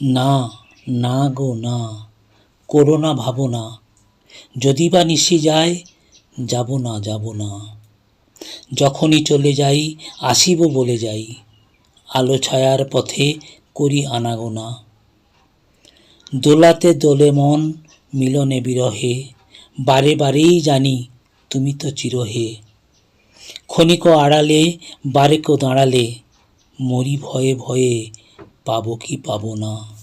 না, না গো না, করো না ভাবনা, যদি বা নিশি যায়, যাব না যাব না। যখনই চলে যাই আসিব বলে যাই, আলো ছায়ার পথে করি আনাগোনা। দোলাতে দোলে মন মিলনে বিরহে, বারে বারেই জানি তুমি তো চিরহে। ক্ষণিক আড়ালে বারেক দাঁড়ালে, মরি ভয়ে ভয়ে পাবো কি পাবো না।